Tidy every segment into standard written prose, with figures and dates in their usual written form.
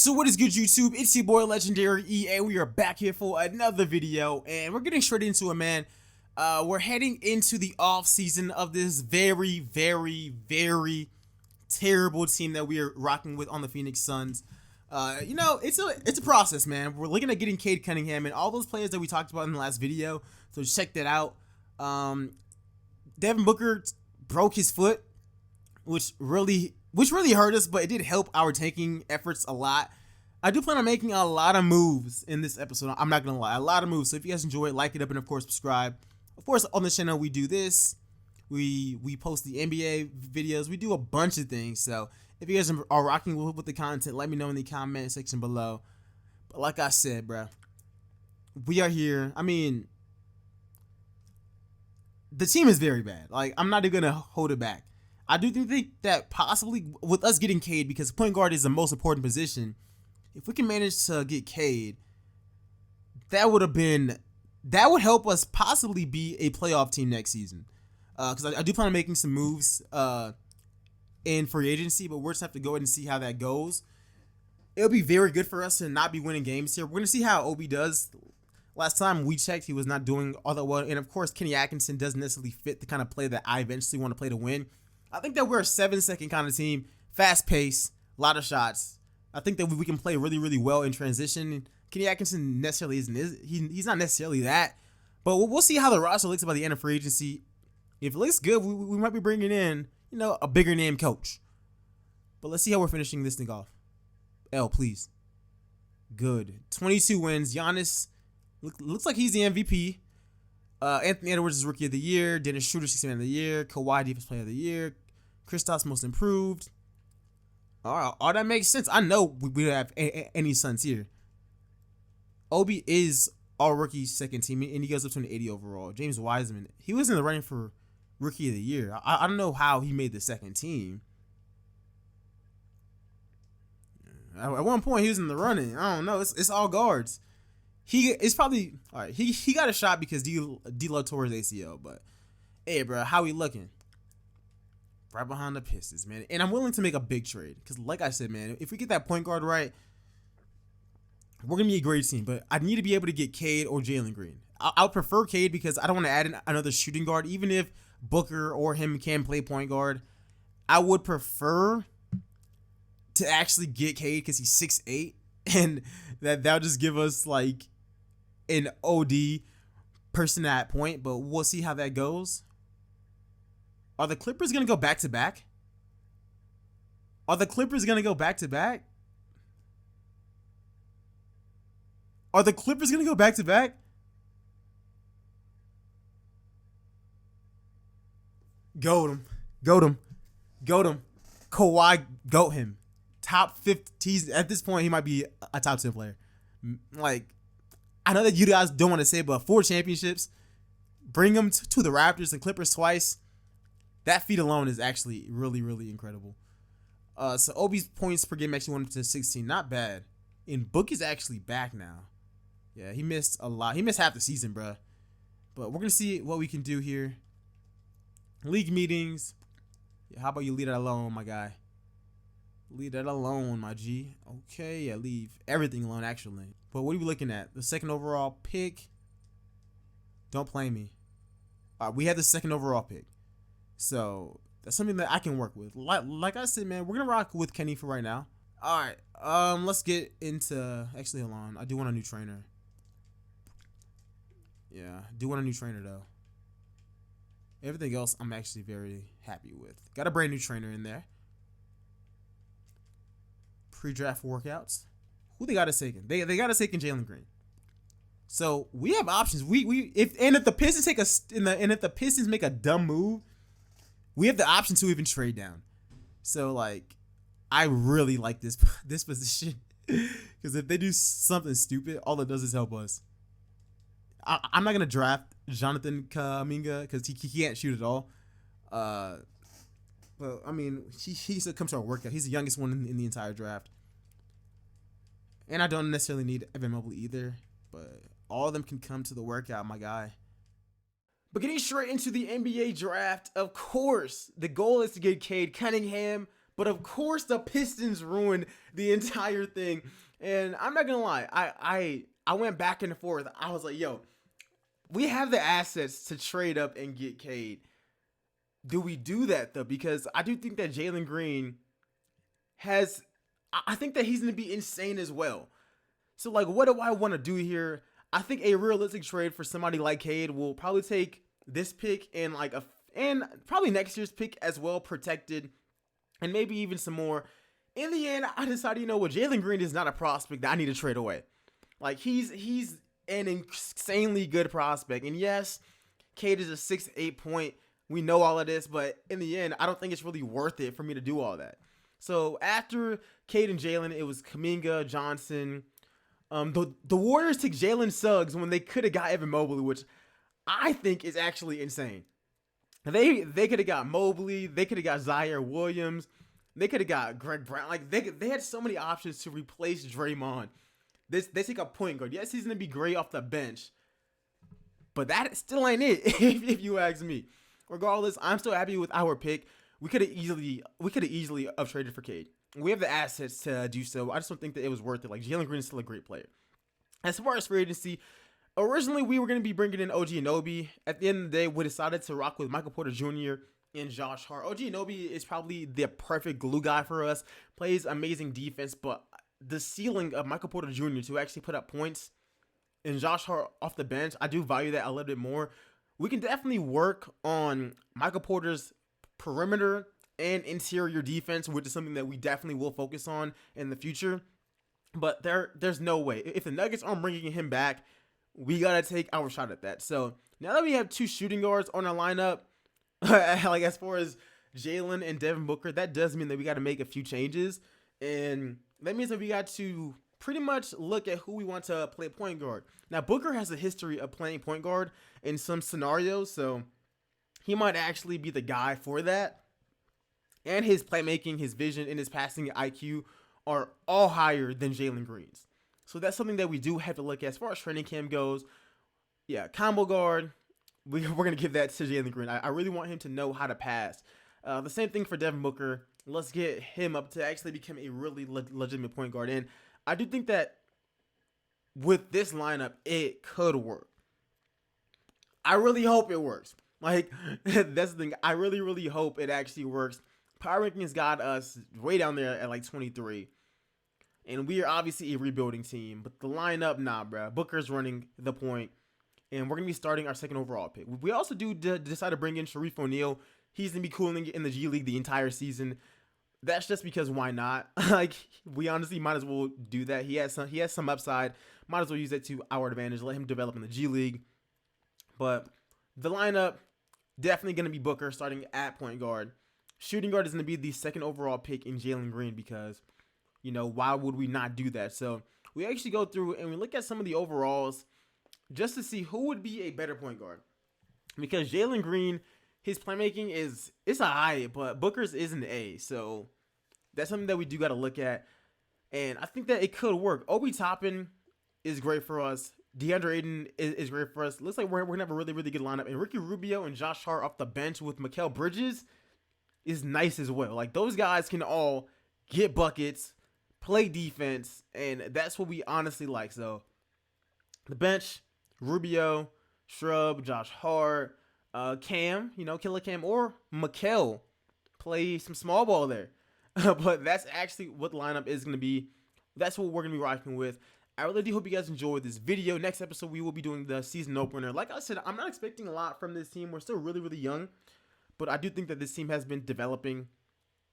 So what is good, YouTube? It's your boy Legendary EA. We are back here for another video, and we're getting straight into it, man. We're heading into the off season of this very terrible team that we are rocking with on the Phoenix Suns. It's a process, man. We're looking at getting Cade Cunningham and all those players that we talked about in the last video. So check that out. Devin Booker broke his foot, which really hurt us, but it did help our tanking efforts a lot. I do plan on making a lot of moves in this episode. I'm not gonna lie, a lot of moves. So if you guys enjoy it, like it up, and of course subscribe. Of course, on the channel we do this. We post the NBA videos. We do a bunch of things. So if you guys are rocking with the content, let me know in the comment section below. But like I said, bro, we are here. I mean, the team is very bad. Like, I'm not even gonna hold it back. I do think that possibly with us getting Cade, because point guard is the most important position, if we can manage to get Cade, that would help us possibly be a playoff team next season. Because I do plan on making some moves in free agency, but we're just have to go ahead and see how that goes. It'll be very good for us to not be winning games here. We're gonna see how Obi does. Last time we checked, he was not doing all that well, and of course, Kenny Atkinson doesn't necessarily fit the kind of play that I eventually want to play to win. I think that we're a 7-second kind of team, fast pace, a lot of shots. I think that we can play really well in transition. Kenny Atkinson necessarily isn't. He's not necessarily that, but we'll see how the roster looks by the end of free agency. If it looks good, we might be bringing in, a bigger name coach. But let's see how we're finishing this thing off. L, please. Good. 22 wins. Giannis looks like he's the MVP. Anthony Edwards is Rookie of the Year. Dennis Schroeder, 6th Man of the Year. Kawhi, Defensive Player of the Year. Kristaps, Most Improved. All that makes sense. I know we don't have any Suns here. Obi is our rookie second team, and he goes up to an 80 overall. James Wiseman, he was in the running for Rookie of the Year. I don't know how he made the second team. At one point, he was in the running. I don't know. It's all guards. It's probably all right. He got a shot because D-Lo tore his ACL. But hey, bro, how we looking? Right behind the Pistons, man. And I'm willing to make a big trade because, like I said, man, if we get that point guard right, we're gonna be a great team. But I need to be able to get Cade or Jalen Green. I would prefer Cade because I don't want to add in another shooting guard. Even if Booker or him can play point guard, I would prefer to actually get Cade because he's 6'8", and that'll just give us like an OD person at point, but we'll see how that goes. Are the Clippers going to go back-to-back? Are the Clippers going to go back-to-back? Are the Clippers going to go back-to-back? Goat him. Goat him. Goat him. Kawhi, goat him. Top 50. At this point, he might be a top 10 player. Like, I know that you guys don't want to say it, but 4 championships, bring them to the Raptors and Clippers twice. That feat alone is actually really incredible. So Obi's points per game actually went up to 16. Not bad. And Book is actually back now. Yeah, he missed a lot. He missed half the season, bro. But we're going to see what we can do here. League meetings. Yeah, how about you leave that alone, my guy? Leave that alone, my G. Okay, yeah, leave everything alone, actually. But what are we looking at? The second overall pick. Don't play me. We have the second overall pick. So that's something that I can work with. Like I said, man, we're gonna rock with Kenny for right now. All right. Let's get into. Actually, hold on. I do want a new trainer. Yeah, I do want a new trainer though. Everything else, I'm actually very happy with. Got a brand new trainer in there. Pre-draft workouts. Who they got us taking? They got us taking Jalen Green. So we have options. If the Pistons make a dumb move, we have the option to even trade down. So like, I really like this position because if they do something stupid, all it does is help us. I'm not gonna draft Jonathan Kuminga because he can't shoot at all. But I mean, he still comes to our workout. He's the youngest one in the entire draft. And I don't necessarily need Evan Mobley either. But all of them can come to the workout, my guy. But getting straight into the NBA draft, of course, the goal is to get Cade Cunningham. But of course, the Pistons ruined the entire thing. And I'm not gonna lie, I went back and forth. I was like, yo, we have the assets to trade up and get Cade. Do we do that though? Because I do think that Jalen Green has. I think that he's gonna be insane as well. So like, what do I want to do here? I think a realistic trade for somebody like Cade will probably take this pick and and probably next year's pick as well, protected, and maybe even some more. In the end, I decided, you know what, Jalen Green is not a prospect that I need to trade away. Like he's an insanely good prospect, and yes, Cade is a 6'8" point. We know all of this, but in the end, I don't think it's really worth it for me to do all that. So after Cade and Jalen, it was Kuminga, Johnson. The Warriors took Jalen Suggs when they could have got Evan Mobley, which I think is actually insane. They could have got Mobley, they could have got Zaire Williams, they could have got Greg Brown. Like they had so many options to replace Draymond. They take a point guard. Yes, he's gonna be great off the bench, but that still ain't it. If you ask me. Regardless, I'm still happy with our pick. We could have easily traded for Cade. We have the assets to do so. I just don't think that it was worth it. Like Jalen Green is still a great player. As far as free agency, originally we were going to be bringing in OG Anunoby. At the end of the day, we decided to rock with Michael Porter Jr. and Josh Hart. OG Anunoby is probably the perfect glue guy for us. Plays amazing defense, but the ceiling of Michael Porter Jr. to actually put up points and Josh Hart off the bench, I do value that a little bit more. We can definitely work on Michael Porter's perimeter and interior defense, which is something that we definitely will focus on in the future. But there's no way. If the Nuggets aren't bringing him back, we got to take our shot at that. So now that we have two shooting guards on our lineup, like as far as Jalen and Devin Booker, that does mean that we got to make a few changes. And that means that we got to pretty much look at who we want to play point guard. Now, Booker has a history of playing point guard in some scenarios, so he might actually be the guy for that. And his playmaking, his vision, and his passing IQ are all higher than Jalen Green's. So that's something that we do have to look at as far as training camp goes. Yeah, combo guard, we're going to give that to Jalen Green. I really want him to know how to pass. The same thing for Devin Booker. Let's get him up to actually become a really legitimate point guard. And I do think that with this lineup, it could work. I really hope it works. Like, that's the thing. I really, really hope it actually works. Power rankings got us way down there at like 23. And we are obviously a rebuilding team. But the lineup, nah, bro. Booker's running the point. And we're going to be starting our second overall pick. We also do decide to bring in Sharif O'Neal. He's going to be cooling in the G League the entire season. That's just because why not? Like, we honestly might as well do that. He has some upside. Might as well use that to our advantage. Let him develop in the G League. But the lineup, definitely going to be Booker starting at point guard. Shooting guard is going to be the second overall pick in Jalen Green because, you know, why would we not do that? So we actually go through and we look at some of the overalls just to see who would be a better point guard. Because Jalen Green, his playmaking it's a high, but Booker's is an A. So that's something that we do got to look at. And I think that it could work. Obi Toppin is great for us. DeAndre Ayton is great for us. Looks like we're going to have a really, really good lineup. And Ricky Rubio and Josh Hart off the bench with Mikal Bridges is nice as well. Like, those guys can all get buckets, play defense, and that's what we honestly like. So the bench, Rubio, Shrub, Josh Hart, Cam, Killer Cam, or Mikal, play some small ball there. But that's actually what the lineup is going to be. That's what we're going to be rocking with. I really do hope you guys enjoyed this video. Next episode, we will be doing the season opener. Like I said, I'm not expecting a lot from this team. We're still really, really young. But I do think that this team has been developing.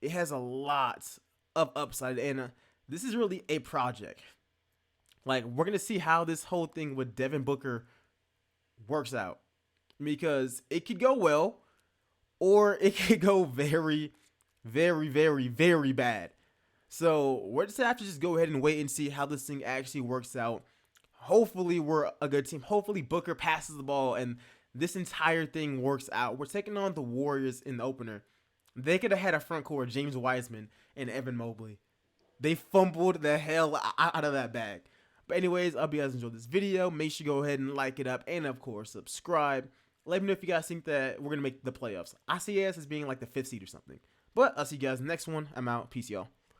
It has a lot of upside. And this is really a project. Like, we're going to see how this whole thing with Devin Booker works out. Because it could go well. Or it could go very, very, very, very bad. So we're just going to have to just go ahead and wait and see how this thing actually works out. Hopefully we're a good team. Hopefully Booker passes the ball and this entire thing works out. We're taking on the Warriors in the opener. They could have had a front court, James Wiseman and Evan Mobley. They fumbled the hell out of that bag. But anyways, I hope you guys enjoyed this video. Make sure you go ahead and like it up. And of course, subscribe. Let me know if you guys think that we're going to make the playoffs. I see us as being like the 5th seed or something. But I'll see you guys next one. I'm out. Peace, y'all.